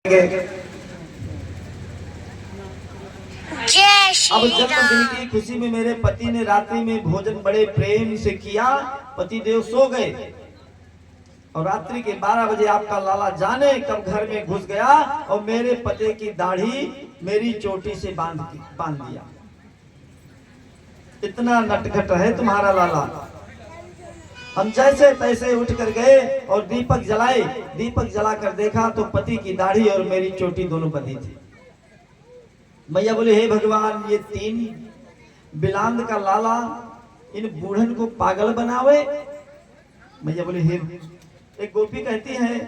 अब जन्मदिन की खुशी में मेरे पति ने रात्रि में भोजन बड़े प्रेम से किया। पति देव सो गए और रात्रि के 12 बजे आपका लाला जाने कब घर में घुस गया और मेरे पति की दाढ़ी मेरी चोटी से बांध दिया। इतना नटखट है तुम्हारा लाला। हम जैसे तैसे उठ कर गए और दीपक जलाए। दीपक जलाकर देखा तो पति की दाढ़ी और मेरी चोटी दोनों बंधी थी। मैया बोले, हे भगवान, ये 3 बिलांद का लाला इन बूढ़न को पागल बनावे। मैया बोले, हे। एक गोपी कहती है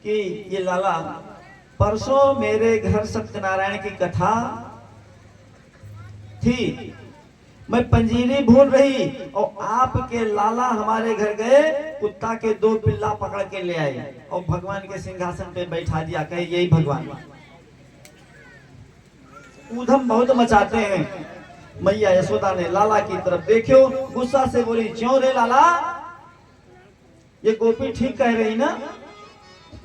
कि ये लाला, परसों मेरे घर सत्यनारायण की कथा थी, मैं पंजीरी भूल रही और आपके लाला हमारे घर गए, कुत्ता के 2 पिल्ला पकड़ के ले आए और भगवान के सिंहासन पे बैठा दिया। कहे यही भगवान। ऊधम बहुत मचाते हैं। मैया यशोदा ने लाला की तरफ देखो, गुस्सा से बोली, क्यों रे लाला, ये गोपी ठीक कह रही ना?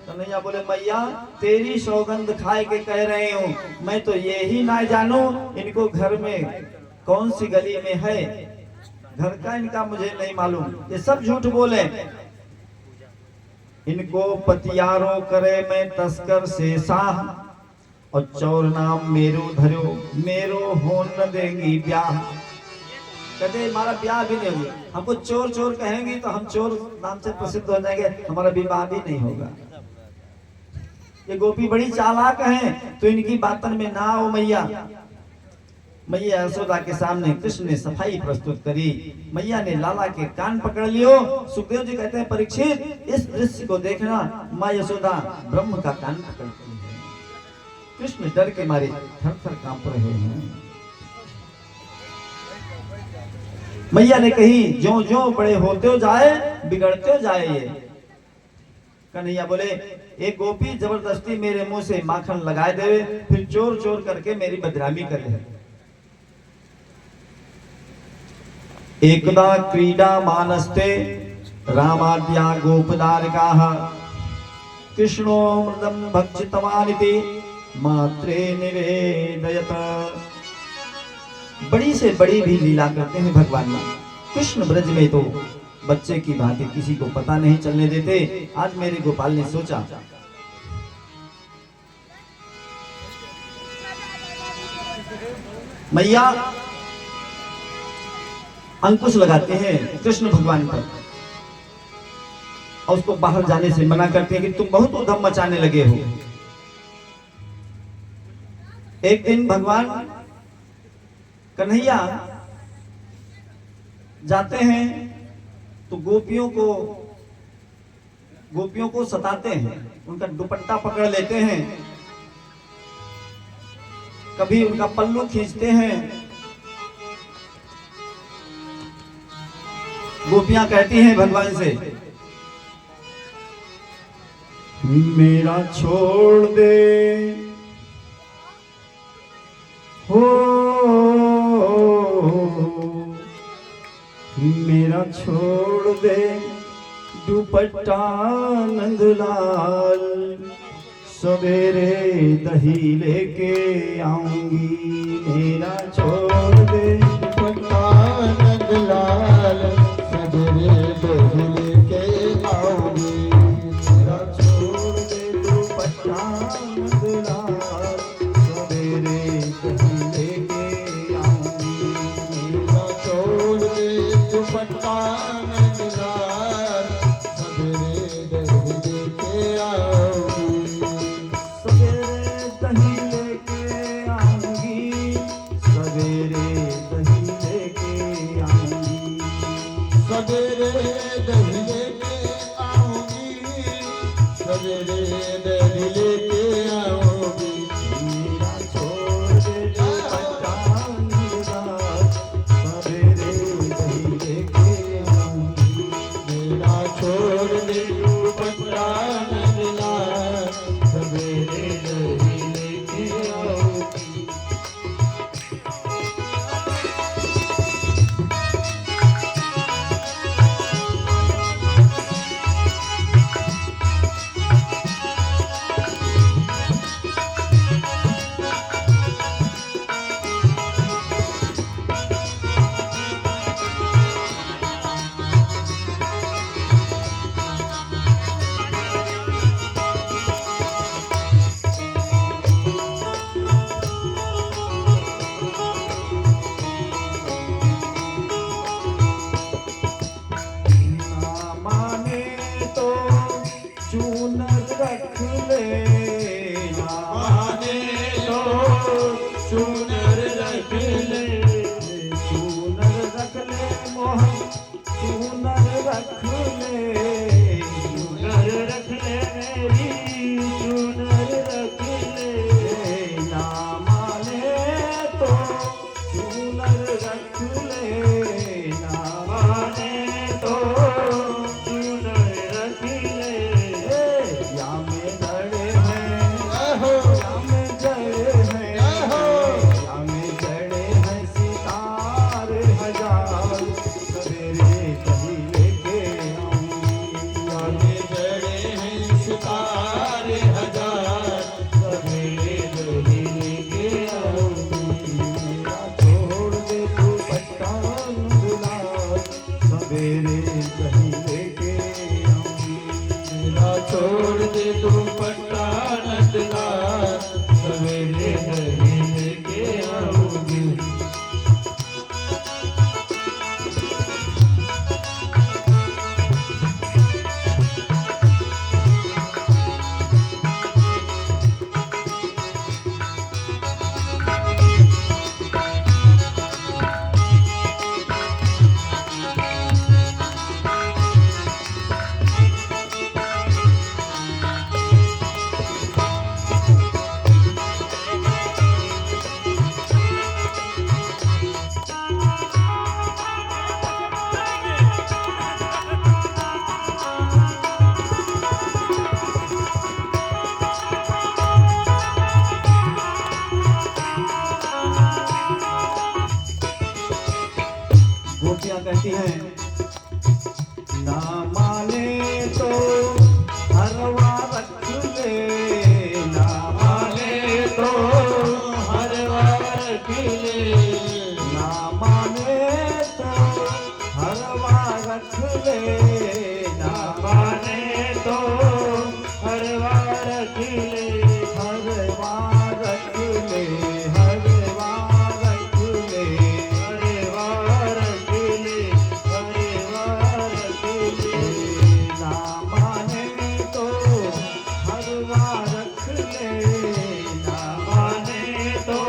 कन्हैया बोले, मैया तेरी सौगंध खाए के कह रहे हूँ, मैं तो ये ही ना जानू इनको घर में कौन सी गली में है, घर का इनका मुझे नहीं मालूम। ये सब झूठ बोले। इनको पतियारों करे मैं तस्कर से साह और चोर नाम मेरो धरो, मेरो हो न देंगी ब्याह। कहते हमारा ब्याह भी नहीं होगा। हमको चोर चोर कहेंगी तो हम चोर नाम से प्रसिद्ध हो जाएंगे, हमारा विवाह भी नहीं होगा। ये गोपी बड़ी चालाक हैं, तो इनकी बातन में ना आओ मैया। मैया यशोदा के सामने कृष्ण ने सफाई प्रस्तुत करी। मैया ने लाला के कान पकड़ लियो। सुखदेव जी कहते हैं, परीक्षित, इस दृश्य को देखना, माँ यशोदा ब्रह्म का कान पकड़ती है। कृष्ण डर के मारे थर थर कांप रहे हैं। मैया ने कही, जो जो बड़े होते जाए बिगड़ते जाए ये। कन्हैया बोले, एक गोपी जबरदस्ती मेरे मुंह से माखन लगाए देवे, फिर चोर चोर करके मेरी बदनामी करे। एकदा क्रीडा मानस्ते रामाद्या गोपदारकाः कृष्णो मृदं भक्षितवानिति मात्रे निवेदयत। बड़ी से बड़ी भी लीला करते हैं भगवान। कृष्ण ब्रज में तो बच्चे की भांति किसी को पता नहीं चलने देते। आज मेरे गोपाल ने सोचा, मैया अंकुश लगाते हैं कृष्ण भगवान पर और उसको बाहर जाने से मना करते हैं कि तुम बहुत उधम मचाने लगे हो। एक दिन भगवान कन्हैया जाते हैं तो गोपियों को सताते हैं, उनका दुपट्टा पकड़ लेते हैं, कभी उनका पल्लू खींचते हैं। गोपियां कहती हैं भगवान से, मेरा छोड़ दे हो, मेरा छोड़ दे दुपट्टा नंदलाल, सवेरे दही लेके आऊंगी। मेरा छोड़ दे दुपट्टा नंदलाल, सवेरे दही लेके आऊंगी। मेरा छोड़ दे दुपट्टा नंदलाल, सवेरे दही लेके आऊंगी। मेरा छोड़ दे दुपट्टा नंदलाल, सवेरे दही लेके आऊंगी। सवेरे दही लेके आऊंगी, सवेरे दही लेके आऊंगी। सवेरे दही लेके आऊंगी, सवेरे दही लेके आऊंगी। कहती हैं, ना माने तो हरवा रख ले, ना माने तो हरवा रख ले, ना माने तो हरवा रख ले, ना माने तो हरवा रख ले, हरवा रख ले, हरवा रख ले, हरवा रख ले, हरवा रख ले, ना माने तो हरवा रख ले, ना माने तो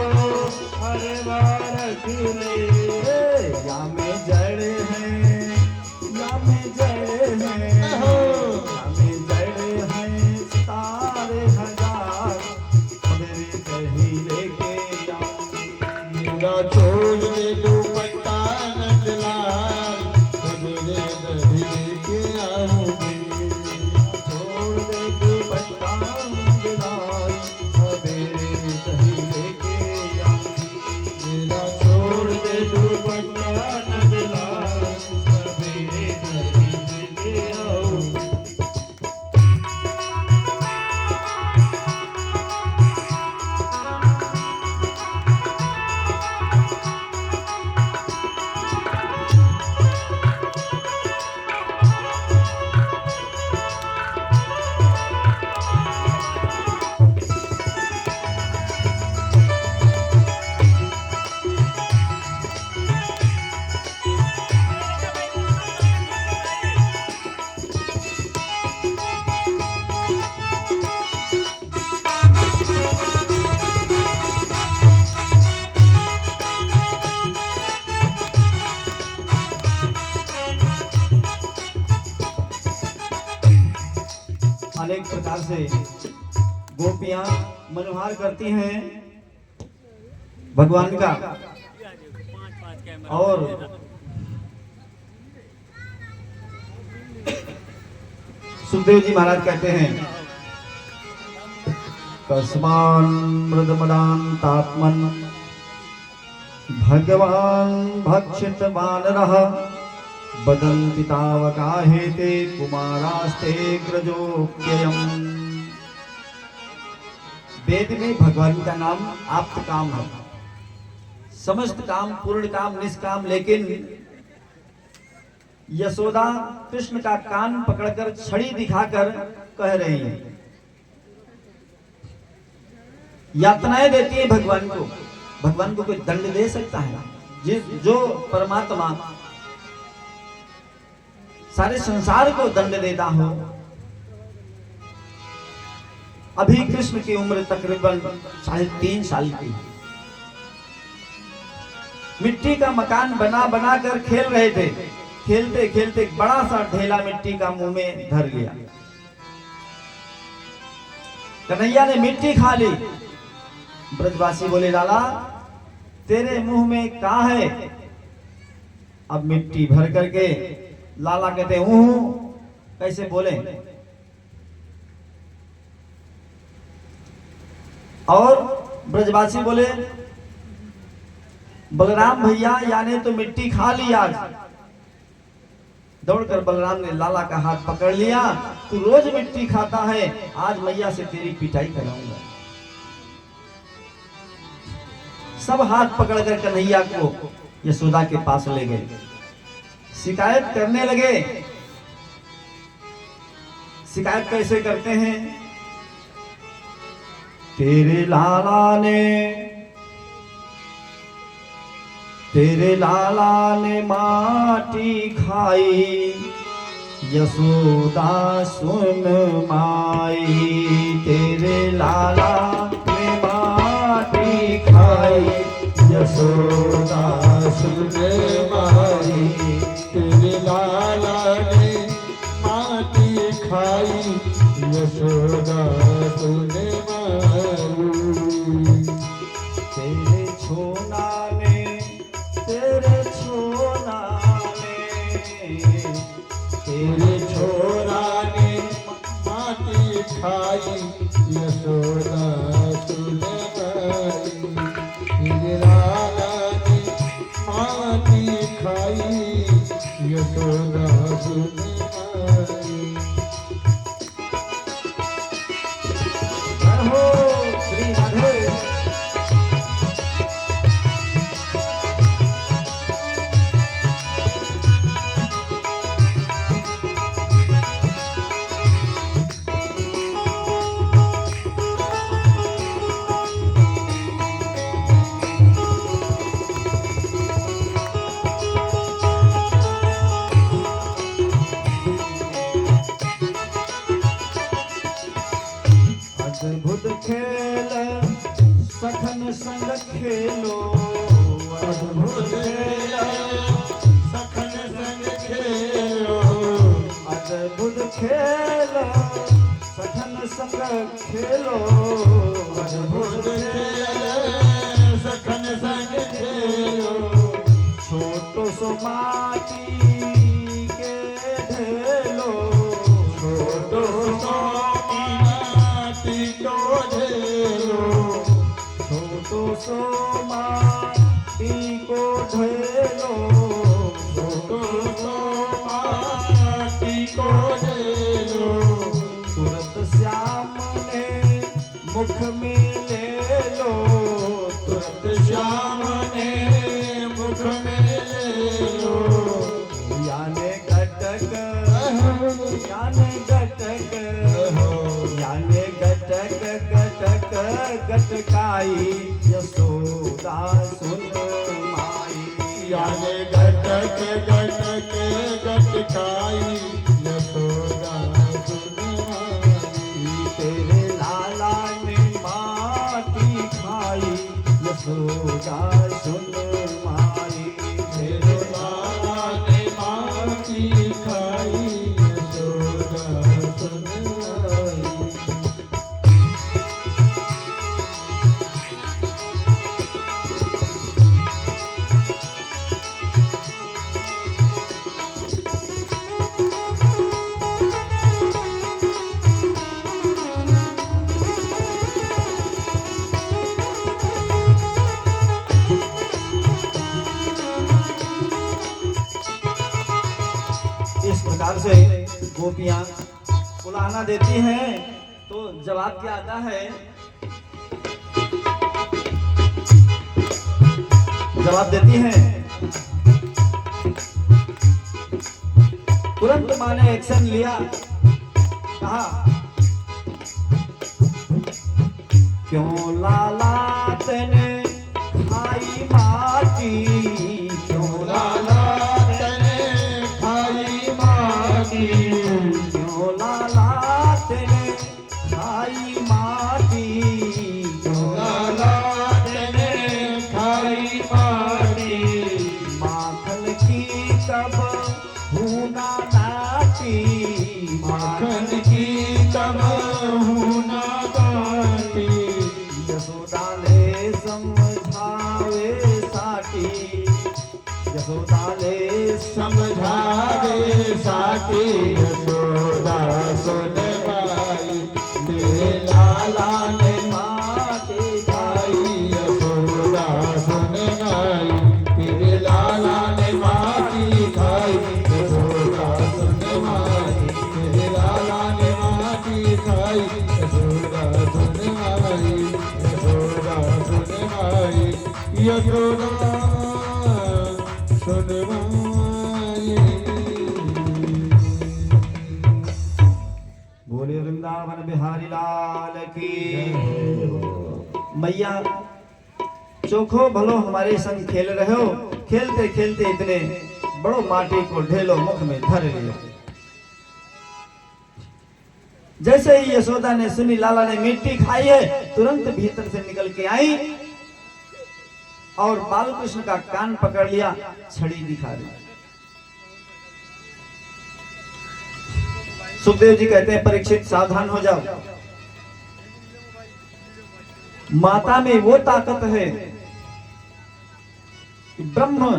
हरवा रख ले। या में जड़ है, या में जड़ है, या में जड़ है सितारे हजार, मेरे कहीं लेके आऊंगी, मेरा छोड़ दे दुपट्टा नंदलाल, मेरे दही लेके आऊंगी, छोड़ दे दुपट्टा नंदलाल, मेरे कहीं लेके आऊंगी, मेरा छोड़ दे दुपट्टा नंदलाल, मेरे कहीं लेके आऊंगी। अनेक प्रकार से गोपियां मनोहार करती हैं भगवान का। और सुखदेव जी महाराज कहते हैं, कस्मान मृदमदान तापमन भगवान भक्षित वानरः, बदन्ति तावकाहेते कुमारास्ते ग्रजोऽप्ययम्। वेद में भगवान का नाम आप्त काम है, समस्त काम, पूर्ण काम, निष्काम। लेकिन यशोदा कृष्ण का कान पकड़कर छड़ी दिखाकर कह रही है, यातनाएं देती है भगवान को। भगवान को कोई दंड दे सकता है? जो परमात्मा सारे संसार को दंड देता हो। अभी कृष्ण की उम्र तकरीबन 3.5 साल की। मिट्टी का मकान बना बना कर खेल रहे थे। खेलते खेलते बड़ा सा ढेला मिट्टी का मुंह में धर लिया। कन्हैया ने मिट्टी खा ली। ब्रजवासी बोले, लाला तेरे मुंह में क्या है? अब मिट्टी भर करके लाला कहते हूं, कैसे बोले? और ब्रजवासी बोले, बलराम भैया याने तो मिट्टी खा ली आज। दौड़कर बलराम ने लाला का हाथ पकड़ लिया, तू रोज मिट्टी खाता है, आज मैया से तेरी पिटाई कराऊंगा। सब हाथ पकड़कर कन्हैया को यशोदा के पास ले गए। शिकायत करने लगे। शिकायत कैसे करते हैं? तेरे लाला ने माटी खाई, यशोदा सुन माई। तेरे लाला ने माटी खाई, यशोदा सुन माई। तेरे लाला ने माटी खाई, यशोदा तूने मारी। तेरे छोना ने, तेरे छोना ने, तेरे छोरा ने माटी खाई, यशोदा सखन संग खेलो अद्भुत खेलो सखन संग खेलो अद्भुत खेलो सखन संग खेलो अद्भुत खेलो सखन संग खेलो छोटो सो माटी के ढेलो छोटो सो माटी को ढेलो छोटो सो माटी को ढेलो छोटो सो माटी को ढेलो तुरंत श्याम ने मुख में ले लो तुरंत श्याम ने मुख में ले लो याने घटक याने घटक याने घटक घटक घटकाई यशोदा सुन माई याने घटक घटक घटकाई यशोदा सुन माई तेरे लाला ने माटी खाई यशोदा सुन माई तेरे लाला ने माटी खाई यशोदा सुन माई इस प्रकार से गोपियां उलाहना देती हैं तो जवाब क्या आता है जवाब देती हैं तुरंत माँ ने एक्शन लिया कहा क्यों लाला तेने खाई माटी क्यों लाला तने खाई माटी क्यों लाला तेने खाई माटी क्यों लाला तने खाई माटी माखन की कब भूना नाटी माखन की तब हुना गाटी यशोदा ने समझावे साटी यशोदा ने समझावे साथी यशोदा सुन माई तेरे लाला ने माटी खाई यशोदा सुन माई तेरे लाला ने माटी खाई यशोदा सुन माई तेरे लाला ने माटी खाई यशोदा सुन माई यशोदा सुन माई यशोदा सुन माई बोले वृंदावन बिहारी लाल की मैया चोखो भलो हमारे संग खेल रहे हो खेलते खेलते इतने बड़ो माटी को ढेलो मुख में धर लियो जैसे ही यशोदा ने सुनी लाला ने मिट्टी खाई है तुरंत भीतर से निकल के आई और बालकृष्ण का कान पकड़ लिया छड़ी दिखा रही सुखदेव जी कहते हैं परीक्षित सावधान हो जाओ माता में वो ताकत है कि ब्रह्म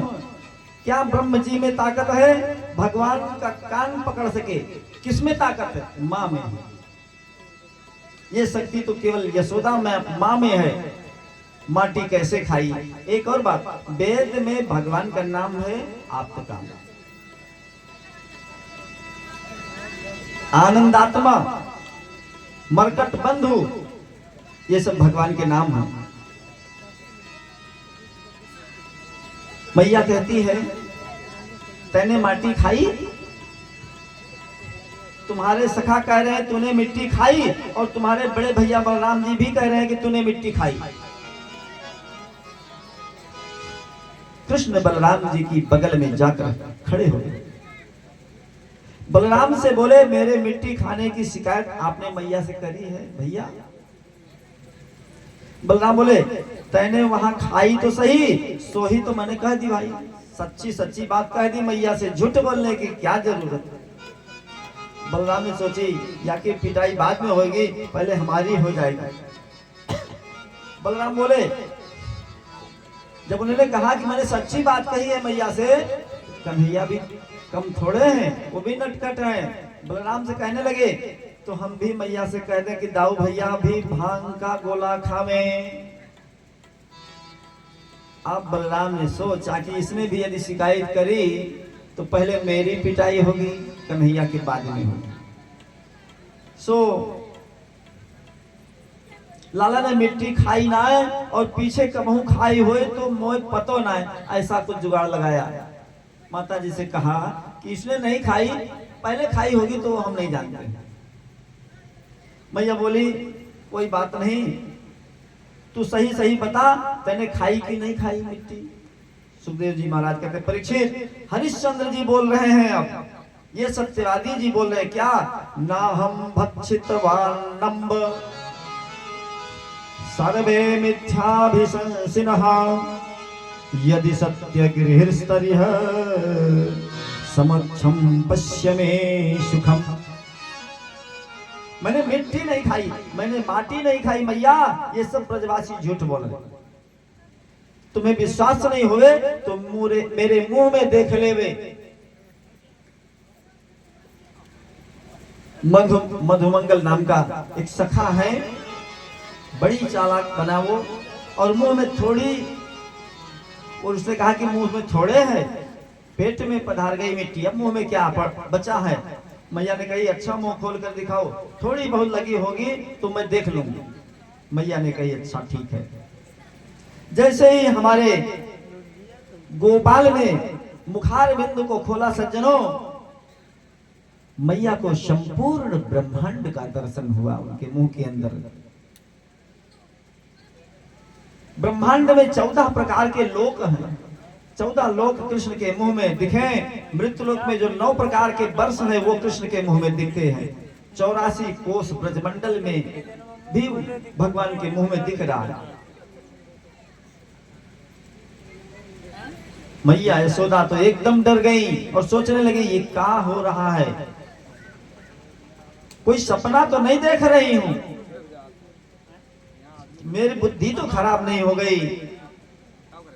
क्या ब्रह्म जी में ताकत है भगवान का कान पकड़ सके किसमें ताकत है माँ में ये शक्ति तो केवल यशोदा में माँ में है माटी कैसे खाई एक और बात वेद में भगवान का नाम है आप्तकाम आनंदात्मा मरकट बंधु ये सब भगवान के नाम हैं मैया कहती है तैने माटी खाई तुम्हारे सखा कह रहे हैं तूने मिट्टी खाई और तुम्हारे बड़े भैया बलराम जी भी कह रहे हैं कि तूने मिट्टी खाई कृष्ण बलराम जी की बगल में जाकर खड़े हो गए बलराम से बोले मेरे मिट्टी खाने की शिकायत आपने मैया से करी है भैया बलराम बोले तैने वहां खाई तो सही, सो ही तो मैंने कह दी भाई, सच्ची सच्ची बात कह दी मैया से, झूठ बोलने की क्या जरूरत है। बलराम ने सोची या कि पिटाई बाद में होगी, पहले हमारी हो जाएगी। बलराम बोले जब उन्होंने कहा कि मैंने सच्ची बात कही है मैया से, कन्हैया भी कम थोड़े हैं, वो भी नटखट हैं। बलराम से कहने लगे तो हम भी मैया से कह दें कि दाऊ भैया भी भांग का गोला खावे। अब बलराम ने सोचा कि इसने भी यदि शिकायत करी तो पहले मेरी पिटाई होगी, कन्हैया के बाद में होगी। सो लाला ने मिट्टी खाई ना है और पीछे कबहू खाई हुए तो मोह पतो ना है, ऐसा कुछ जुगाड़ लगाया। माता जी से कहा कि इसने नहीं खाई, पहले खाई होगी तो हम नहीं जानते। मैया बोली कोई बात नहीं, तू सही सही बता तैने खाई कि नहीं खाई मिट्टी। सुखदेव जी महाराज कहते परीक्षित हरिश्चंद्र जी बोल रहे हैं, अब ये सत्यवादी जी बोल रहे हैं क्या, ना हम भक्षितवान्नम्ब सर्वे मिथ्याभिशंसिनः यदि सत्य गृहस्तरिह समक्षम पश्य मे सुखम। मैंने मिट्टी नहीं खाई, मैंने माटी नहीं खाई मैया, ये सब ब्रजवासी झूठ बोल रहे। तुम्हें विश्वास नहीं हुए तो मेरे मुंह में देख लेवे। मधुमंगल नाम का एक सखा है, बड़ी चालाक बना वो, और मुंह में थोड़ी, और उसने कहा कि मुंह में थोड़े है, पेट में पधार गई मिट्टी, अब मुंह में क्या बचा है। मैया ने कही अच्छा मुंह खोल कर दिखाओ, थोड़ी बहुत लगी होगी तो मैं देख लूंगी। मैया ने कही अच्छा ठीक है। जैसे ही हमारे गोपाल ने मुखार बिंदु को खोला सज्जनों, मैया को संपूर्ण ब्रह्मांड का दर्शन हुआ उनके मुंह के अंदर। ब्रह्मांड में 14 प्रकार के लोक हैं, 14 लोक कृष्ण के मुंह में दिखे। मृत्यु लोक में जो 9 प्रकार के वर्ष है वो कृष्ण के मुंह में दिखते हैं। 84 कोष ब्रजमंडल में भी भगवान के मुंह में दिख रहा है। मैया यशोदा तो एकदम डर गई और सोचने लगी ये क्या हो रहा है, कोई सपना तो नहीं देख रही हूं, मेरी बुद्धि तो खराब नहीं हो गई।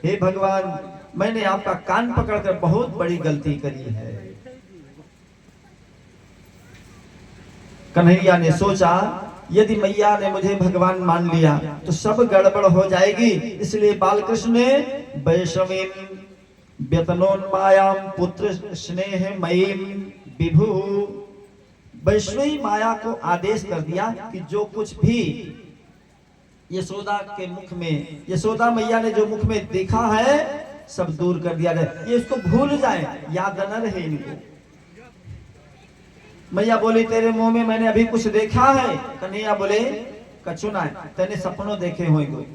हे भगवान, मैंने आपका कान पकड़कर बहुत बड़ी गलती करी है। कन्हैया ने सोचा यदि मैया ने मुझे भगवान मान लिया तो सब गड़बड़ हो जाएगी, इसलिए बालकृष्ण ने वैष्णवीं व्यतनोन्मायाम पुत्र स्नेह मयीम विभु, वैष्णवी माया को आदेश कर दिया कि जो कुछ भी यशोदा के मुख में, यशोदा मैया ने जो मुख में देखा है सब दूर कर दिया जाए, ये इसको भूल जाए, याद न रहे इनको। मैया बोली तेरे मुंह में मैंने अभी कुछ देखा है। कन्हैया बोले कछुना है, तेने सपनों देखे होंगे।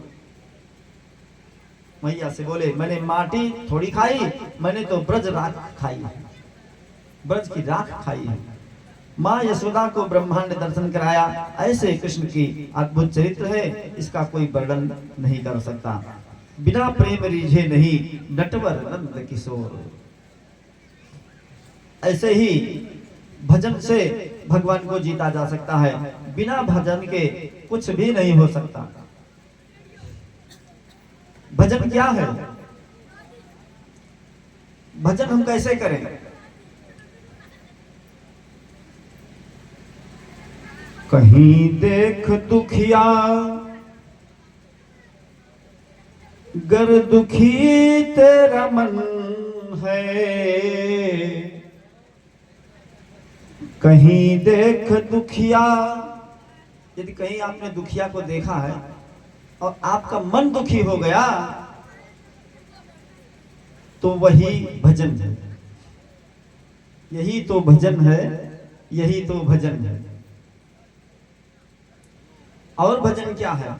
मैया से बोले मैंने माटी थोड़ी खाई, मैंने तो ब्रज राख खाई है, ब्रज की राख खाई है। माँ यशोदा को ब्रह्मांड दर्शन कराया, ऐसे कृष्ण की अद्भुत चरित्र है, इसका कोई वर्णन नहीं कर सकता। बिना प्रेम रीझे नहीं नटवर नंद किशोर। ऐसे ही भजन से भगवान को जीता जा सकता है, बिना भजन के कुछ भी नहीं हो सकता। भजन क्या है, भजन हम कैसे करें? कहीं देख दुखिया गर दुखी तेरा मन है, कहीं देख दुखिया, यदि कहीं आपने दुखिया को देखा है और आपका मन दुखी हो गया तो वही भजन है। यही तो भजन है, यही तो भजन है। और भजन क्या है?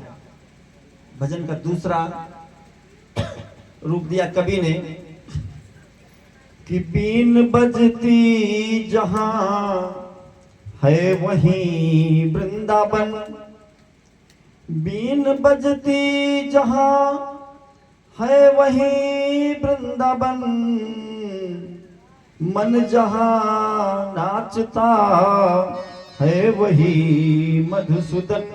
भजन का दूसरा रूप दिया कवि ने कि बीन बजती जहां है वहीं वृंदावन, बीन बजती जहां है वही वृंदावन, मन जहां नाचता है वही मधुसूदन।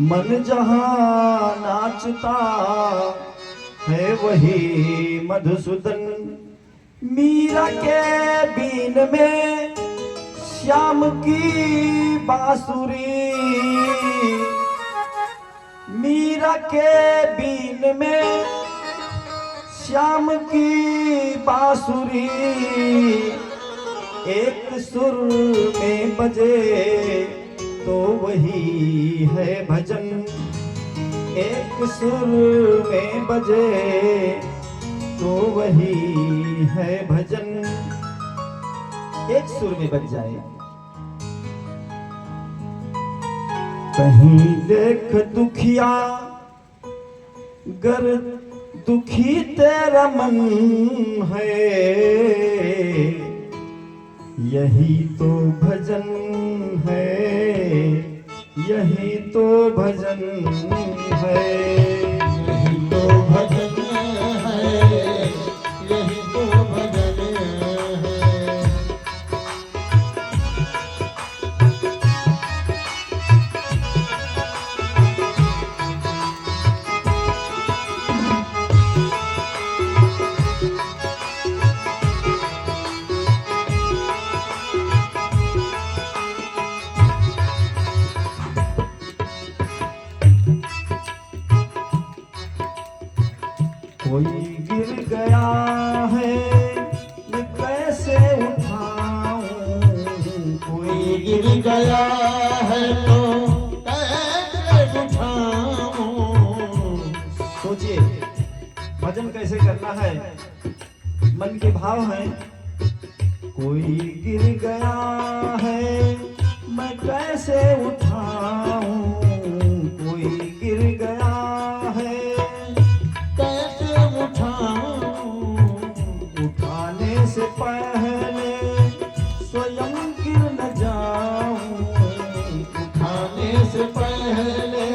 मन जहां नाचता है वही मधुसूदन। मीरा के बीन में श्याम की बांसुरी, मीरा के बीन में श्याम की बांसुरी, एक सुर में बजे तो वही है भजन। एक सुर में बजे तो वही है भजन। एक सुर में बज जाए। कहीं देख दुखिया गर दुखी तेरा मन है, यही तो भजन है, यही तो भजन है, यही तो भजन है, यही तो भजन है। कोई गिर गया है मैं कैसे उठाऊं, कोई गिर गया है तो कैसे उठाऊं। सोचिए भजन कैसे करना है, मन के भाव है। कोई गिर गया है मैं कैसे उठाऊं, कोई गिर गया है कैसे उठाऊं। उठाने से पहले स्वयं गिर न जाऊं, उठाने से पहले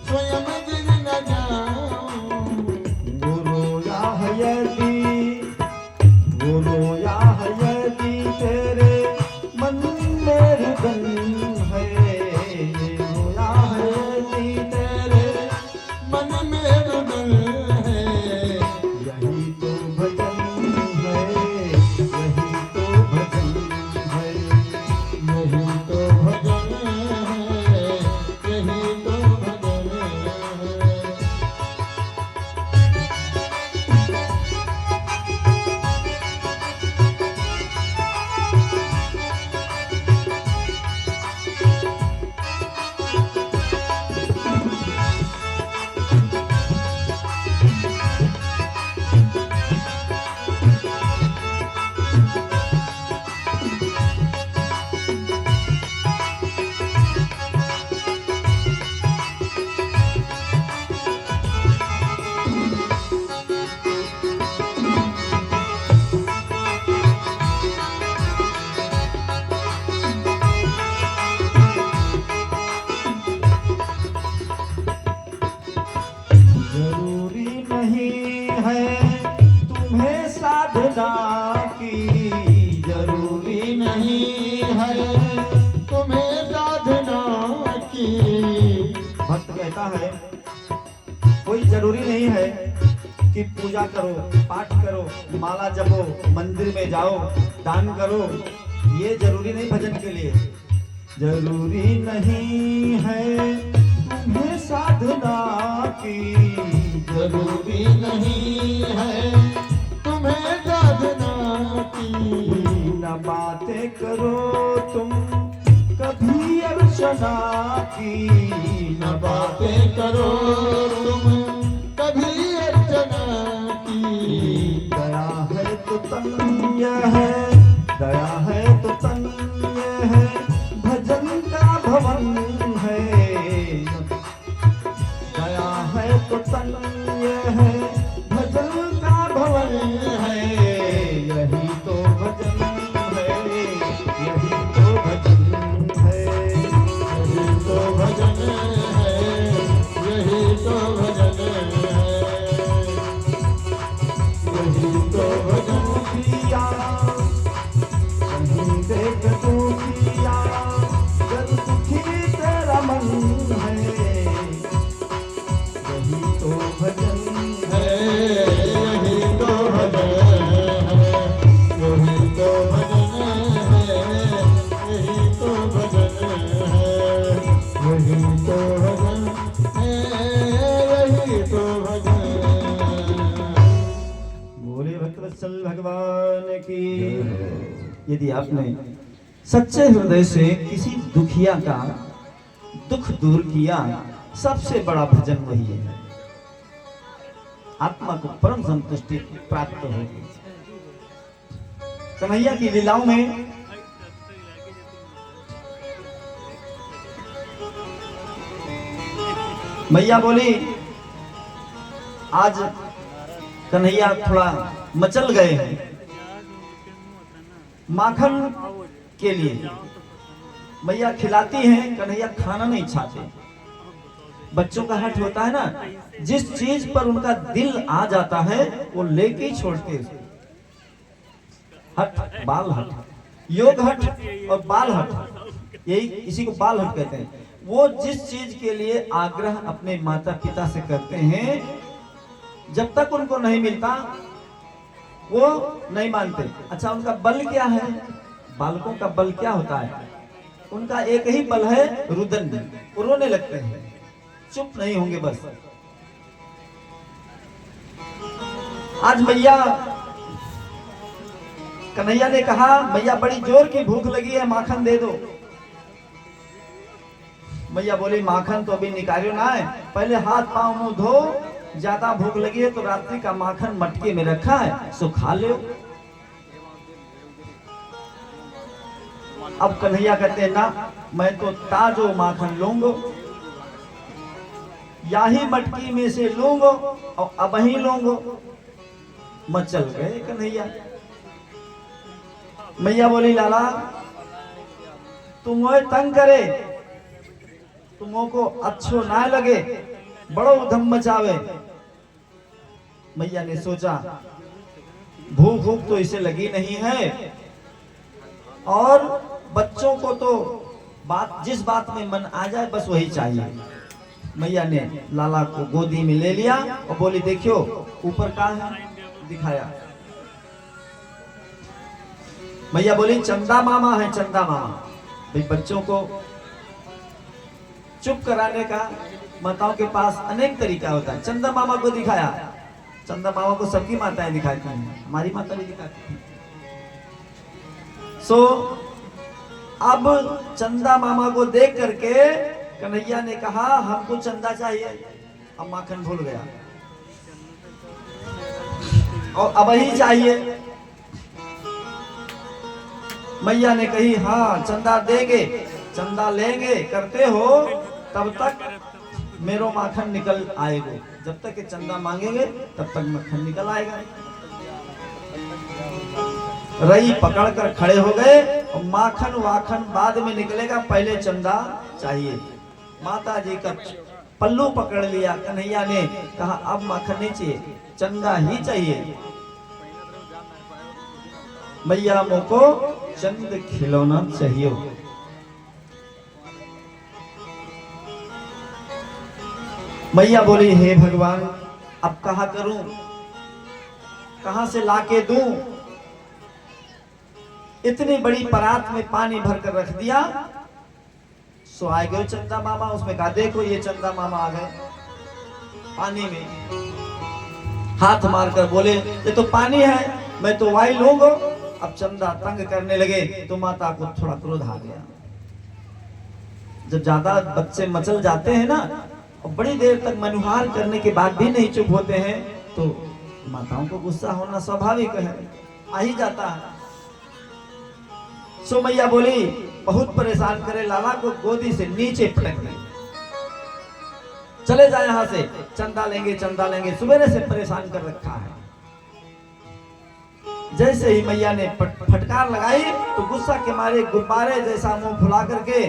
स्वयं गिर न जाऊं। गुरु या यदि तेरे मन में रुदन है, गुरु या यदि तेरे मन में रुदन है, यही तो भजन है, यही तो भजन है। यही तो भजन है, यही तो भजन है। जरूरी नहीं है तुम्हें साधना की, जरूरी नहीं है तुम्हें साधना की। भक्त कहता है कोई जरूरी नहीं है कि पूजा करो, पाठ करो, माला जपो, मंदिर में जाओ, दान करो, ये जरूरी नहीं भजन के लिए। जरूरी नहीं है तुम्हें साधना की, जरूरी नहीं है तुम्हें साधना की। न बातें करो तुम कभी अर्चना की, न बातें करो तुम कभी अर्चना की। दया है तो तन्य है, दया है तो तन्य है, भजन का भवन है। दया है तो तन्य है, भजन का भवन है। यही तो भजन है, यही तो भजन है, यही तो भजन है, यही तो भजन। बोले भक्तवत्सल भगवान की। यदि आपने सच्चे हृदय से किसी दुखिया का दुख दूर किया, सबसे बड़ा भजन वही है। आत्मा को परम संतुष्टि प्राप्त होगी। कन्हैया की लीलाओं में मैया बोली, आज कन्हैया थोड़ा मचल गए हैं माखन के लिए। मैया खिलाती हैं, कन्हैया खाना नहीं चाहते। बच्चों का हट होता है ना, जिस चीज पर उनका दिल आ जाता है वो लेके ही छोड़ते हैं। हट, बाल हट, योग हट और बाल हट, यही इसी को बाल हट कहते हैं। वो जिस चीज के लिए आग्रह अपने माता पिता से करते हैं, जब तक उनको नहीं मिलता वो नहीं मानते। अच्छा, उनका बल क्या है? बालकों का बल क्या होता है? उनका एक ही बल है, रुदन। वो रोने लगते हैं, चुप नहीं होंगे बस। आज मैया कन्हैया ने कहा, मैया बड़ी जोर की भूख लगी है, माखन दे दो। मैया बोली, माखन तो अभी निकालियो ना है, पहले हाथ पांव मुंह धो। ज्यादा भूख लगी है तो रात्रि का माखन मटके में रखा है, सो खा लो। अब कन्हैया कहते हैं, ना, मैं तो ताजो माखन लूंगो, या ही मटकी में से लूंगो और अब ही लूंगो। मचल गए कन्हैया। मैया बोली, लाला तुम तंग करे, तुमको अच्छो ना लगे, बड़ो उधम मचावे। मैया ने सोचा, भूख तो इसे लगी नहीं है, और बच्चों को तो जिस बात में मन आ जाए बस वही चाहिए। मैया ने लाला को गोदी में ले लिया और बोली, देखियो ऊपर का है, दिखाया। मैया बोली, चंदा मामा है, चंदा मामा। भाई बच्चों को चुप कराने का माताओं के पास अनेक तरीका होता है। चंदा मामा को दिखाया। चंदा मामा को सबकी माताएं दिखाती हैं, हमारी माता भी दिखाती थी। अब चंदा मामा को देख करके कन्हैया ने कहा, हमको चंदा चाहिए। अब माखन भूल गया और अब ही चाहिए। मैया ने कही, हाँ चंदा देंगे, चंदा लेंगे, करते हो तब तक मेरो माखन निकल आएगा। जब तक ये चंदा मांगेंगे तब तक माखन निकल आएगा। रई पकड़ कर खड़े हो गए और माखन वाखन बाद में निकलेगा, पहले चंदा चाहिए। माता जी का पल्लू पकड़ लिया। कन्हैया ने कहा, अब माखन नहीं चाहिए, चंदा ही चाहिए। मैया मोको चंद खिलौना चाहिए। मैया बोली, हे भगवान, अब कहा करूं, कहां से लाके दूं? इतनी बड़ी परात में पानी भर कर रख दिया। सो आए गए चंदा मामा। उसमें कहा, देखो ये चंदा मामा आ गए पानी में। हाथ मारकर बोले, ये तो पानी है, मैं तो वाई लूंगा। अब चंदा तंग करने लगे तो माता को थोड़ा क्रोध आ गया। जब ज्यादा बच्चे मचल जाते हैं ना और बड़ी देर तक मनुहार करने के बाद भी नहीं चुप होते हैं, तो माताओं को गुस्सा होना स्वाभाविक है, आ ही जाता है। सो मैया बोली, बहुत परेशान करे, लाला को गोदी से नीचे पटक दे, चले जाए यहां से, चंदा लेंगे, चंदा लेंगे, सुबह से परेशान कर रखा है। जैसे ही मैया ने फटकार लगाई तो गुस्सा के मारे गुब्बारे जैसा मुंह फुला करके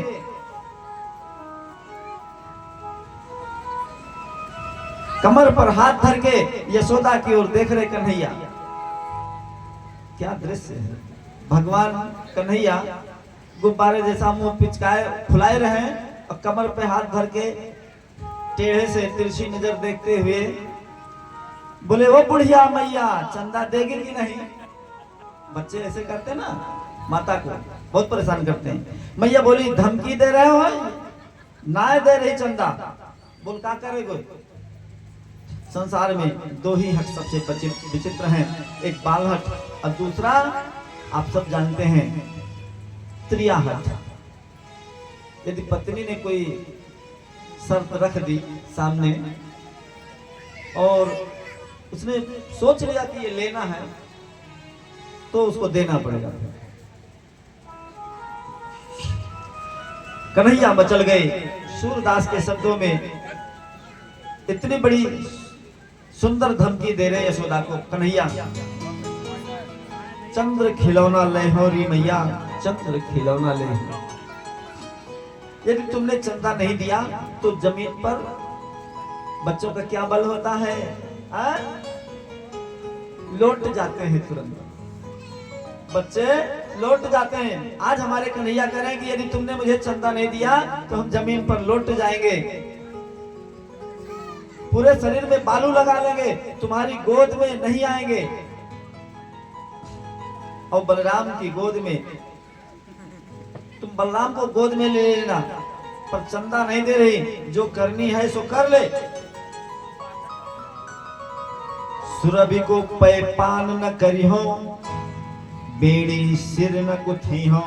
कमर पर हाथ धर के यशोदा की ओर देख रहे कन्हैया। क्या दृश्य है! भगवान कन्हैया गुब्बारे जैसा मुंह पिचकाए फुलाए रहे और कमर पे हाथ धर के टेढ़े से तिरछी नजर देखते हुए बोले, वो बुढ़िया मैया चंदा देगी कि नहीं? बच्चे ऐसे करते ना, माता को बहुत परेशान करते हैं। मैया बोली, धमकी दे रहे हो? ना दे रही चंदा। बोल का करे कोई। संसार में दो ही हट सबसे विचित्र हैं, एक बाल हट और दूसरा आप सब जानते हैं त्रिया हट। यदि पत्नी ने कोई शर्त रख दी सामने और उसने सोच लिया कि ये लेना है तो उसको देना पड़ेगा। कन्हैया मचल गए। सूरदास के शब्दों में इतनी बड़ी सुंदर धमकी दे रहे यशोदा को कन्हैया। चंद्र खिलौना ले हो री मैया, चंद्र खिलौना ले। यदि तुमने चंदा नहीं दिया तो जमीन पर बच्चों का क्या बल होता है? लौट जाते हैं तुरंत, बच्चे लौट जाते हैं। आज हमारे कन्हैया कह रहे हैं कि यदि तुमने मुझे चंदा नहीं दिया तो हम जमीन पर लौट जाएंगे, पूरे शरीर में बालू लगा लेंगे, तुम्हारी गोद में नहीं आएंगे। और बलराम की गोद में, तुम बलराम को गोद में ले लेना, पर चंदा नहीं दे रही, जो करनी है सो कर ले। सुरभि को पैपान न करी हो, बेड़ी सिर न कुथी हो।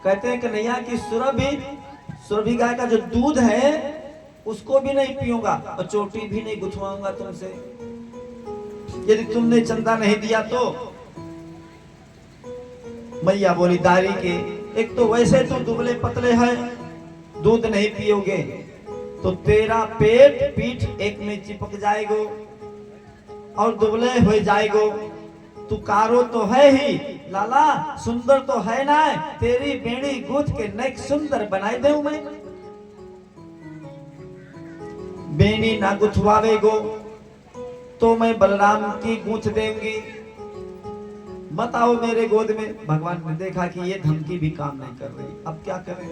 कहते हैं कन्हैया कि सुरभि गाय का जो दूध है उसको भी नहीं पीऊंगा और चोटी भी नहीं गुथवाऊंगा तुमसे, यदि तुमने चंदा नहीं दिया तो। मैया बोली दारी के, एक तो वैसे तो दुबले पतले है, दूध नहीं पियोगे तो तेरा पेट पीठ एक में चिपक जाएगो और दुबले हो जाएगो। तू कारो तो है ही लाला, सुंदर तो है ना, तेरी बेड़ी गूंथ के नेक सुंदर बनाई दूं मैं। बेड़ी ना गुथवावेगो तो मैं बलराम की गूंथ देंगी, मत आओ मेरे गोद में। भगवान ने देखा कि ये धमकी भी काम नहीं कर रही, अब क्या करें?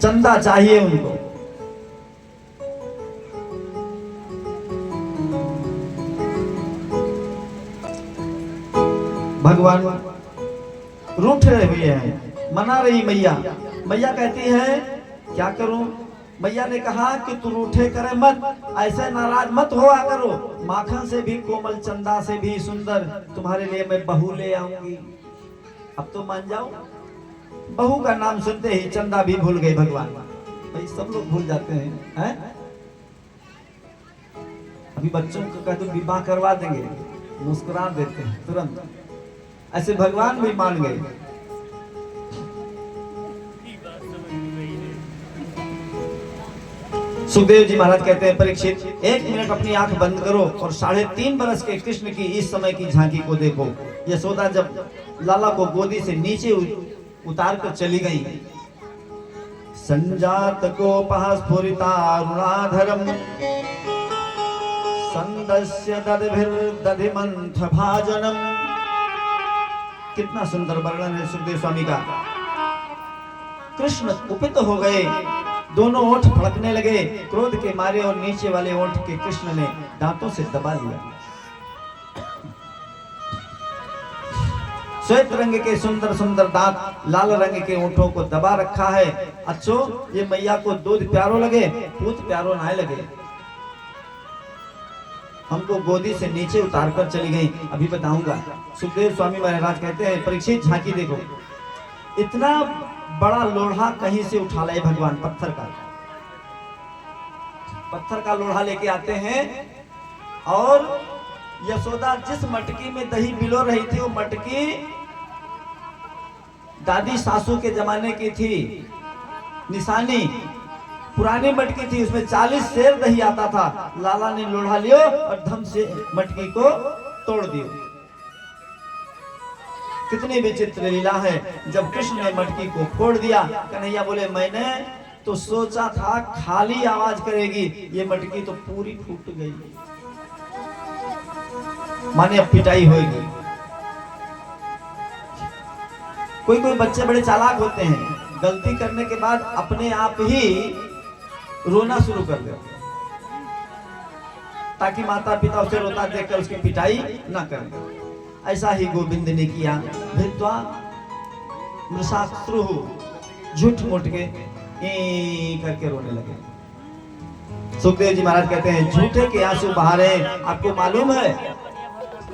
चंदा चाहिए उनको। भगवान रूठ रहे हुए हैं, मना रही मैया। मैया कहती है क्या करूं? मैया ने कहा कि तू रूठे करे मत, ऐसे नाराज मत हुआ करो। माखन से भी कोमल, चंदा से भी सुंदर तुम्हारे लिए मैं बहू ले आऊंगी। अब तो मान जाओ। बहू का नाम सुनते ही चंदा भी भूल गए भगवान। भाई सब लोग भूल जाते हैं, अभी बच्चों को कहते विवाह करवा देंगे, मुस्कुरा देते हैं तुरंत। ऐसे भगवान भी मान गए। सुखदेव जी महाराज कहते हैं परीक्षित, 1 मिनट अपनी आंख बंद करो और 3.5 बरस के कृष्ण की इस समय की झांकी को देखो। यशोदा जब लाला को गोदी से नीचे उतार कर चली गई, संजात को स्फुरितारुणाधरम संदस्य दधिमंथ भाजनम। कितना सुंदर वर्णन है सुखदेव स्वामी का। कृष्ण कुपित हो गए, दोनों ओंठ फड़कने लगे क्रोध के मारे और नीचे वाले ओंठ के कृष्ण ने दांतों से दबा लिया। श्वेत रंग के सुंदर सुंदर दांत लाल रंग के ओंठों को दबा रखा है। अच्छो ये मैया को दूध प्यारो लगे, पूत प्यारो ना लगे। हमको गोदी से नीचे उतार कर चली गई, अभी बताऊंगा। सुखदेव स्वामी महाराज कहते हैं परीक्षित झांकी देखो, इतना बड़ा लोढ़ा कहीं से उठा लाए भगवान, पत्थर का लोढ़ा लेके आते हैं। और यशोदा जिस मटकी में दही बिलो रही थी वो मटकी दादी सासू के जमाने की थी, निशानी पुरानी मटकी थी, उसमें 40 सेर दही आता था। लाला ने लोढ़ा लियो और धम से मटकी को तोड़ दियो। कितनी विचित्र लीला है। जब कृष्ण ने मटकी को फोड़ दिया, कन्हैया बोले मैंने तो सोचा था खाली आवाज करेगी, ये मटकी तो पूरी फूट गई, माने अब पिटाई होगी। कोई कोई बच्चे बड़े चालाक होते हैं, गलती करने के बाद अपने आप ही रोना शुरू कर देते ताकि माता पिता उसे रोता देखकर उसकी पिटाई ना करें। ऐसा ही गोविंद ने किया। भित्वा मृषाश्रु झूठ मूठ के करके रोने लगे। सुखदेव जी महाराज कहते हैं झूठे के आंसू बहा रहे। आपको मालूम है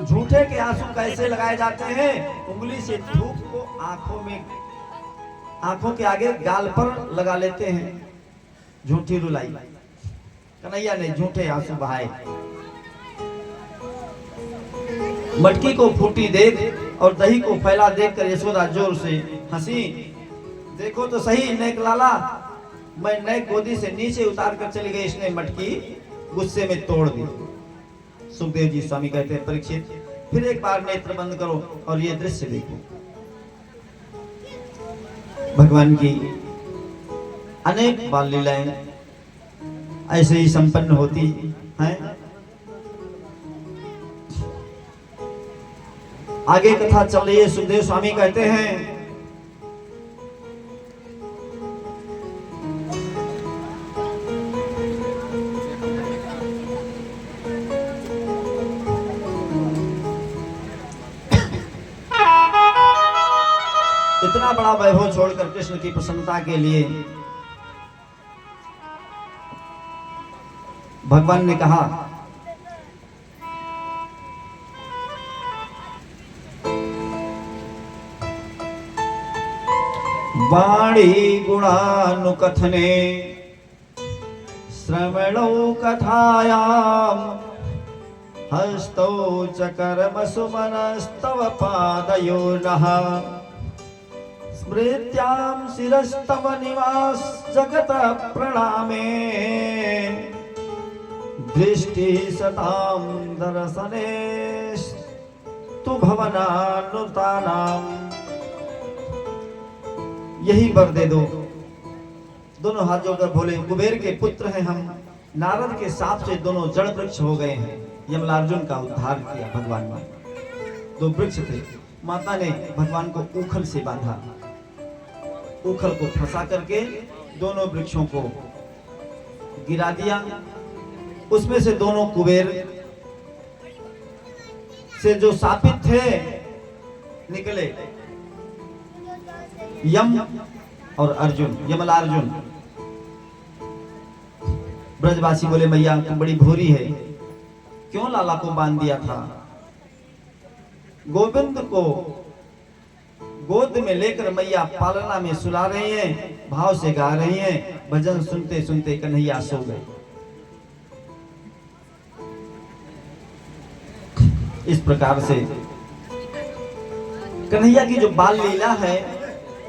झूठे के आंसू कैसे लगाए जाते हैं? उंगली से धूप को आंखों में, आंखों के आगे गाल पर लगा लेते हैं। झूठी रुलाई। कन्हैया ने झूठे आंसू बहाए। मटकी को फूटी देख और दही को फैला देखकर यशोदा जोर से हंसी। देखो तो सही नेक लाला, मैं नए गोदी से नीचे उतार कर चली गई, इसने मटकी गुस्से में तोड़ दी। सुखदेव जी स्वामी कहते हैं परीक्षित फिर एक बार नेत्र बंद करो और ये दृश्य देखो। भगवान की अनेक बाल लीलाएं ऐसे ही संपन्न होती हैं। आगे कथा चल रही है। सुखदेव स्वामी कहते हैं इतना बड़ा वैभव छोड़कर कृष्ण की प्रसन्नता के लिए भगवान ने कहा वाणी गुणानुकथने श्रवणौ कथायाम हस्तौ च कर्म सुमनस्तव पादयोर्नः स्मृत्यां शिरस्तव निवास जगत प्रणामे दृष्टि सतां दर्शने तु भवनानुतानाम। यही वर दे दो। दोनों हाथ जोड़कर बोले कुबेर के पुत्र हैं हम, नारद के साथ से दोनों जड़ वृक्ष हो गए हैं। यमलार्जुन का उद्धार किया भगवान ने। दो वृक्ष थे, माता ने भगवान को ऊखल से बांधा, ऊखल को फंसा करके दोनों वृक्षों को गिरा दिया। उसमें से दोनों कुबेर से जो शापित थे निकले, यम और अर्जुन, यमलार्जुन। ब्रजवासी बोले मैया तुम बड़ी भोरी है, क्यों लाला को बांध दिया था? गोविंद को गोद में लेकर मैया पालना में सुला रही हैं, भाव से गा रही हैं। भजन सुनते सुनते कन्हैया सो गए। इस प्रकार से कन्हैया की जो बाल लीला है,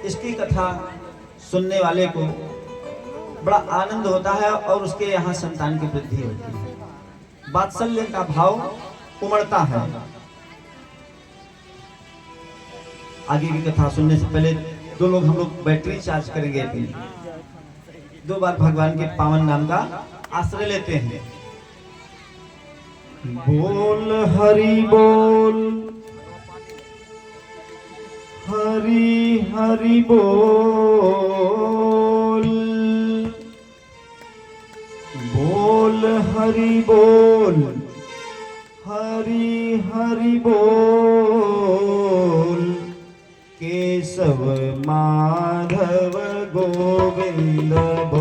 इसकी कथा सुनने वाले को बड़ा आनंद होता है और उसके यहाँ संतान की वृद्धि होती है, वात्सल्य का भाव उमड़ता है। आगे की कथा सुनने से पहले दो लोग हम लोग बैटरी चार्ज करेंगे अपनी। दो बार भगवान के पावन नाम का आश्रय लेते हैं। बोल हरि बोल, हरि हरि बोल, बोल हरि बोल, हरि हरि बोल। केशव माधव गोविंद बोल।